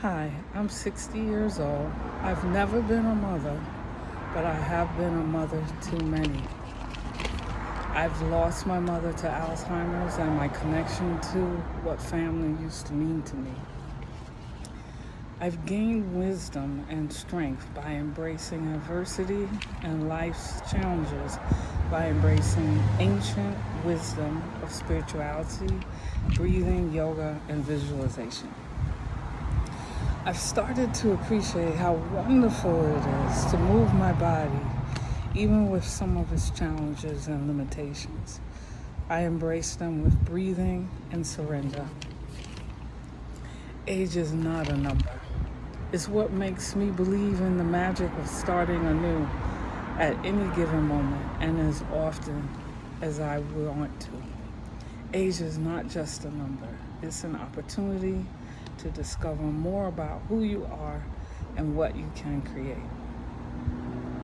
Hi, I'm 60 years old. I've never been a mother, but I have been a mother to many. I've lost my mother to Alzheimer's and my connection to what family used to mean to me. I've gained wisdom and strength by embracing adversity and life's challenges, by embracing ancient wisdom of spirituality, breathing, yoga, and visualization. I've started to appreciate how wonderful it is to move my body, even with some of its challenges and limitations. I embrace them with breathing and surrender. Age is not a number. It's what makes me believe in the magic of starting anew at any given moment and as often as I want to. Age is not just a number. It's an opportunity to discover more about who you are and what you can create.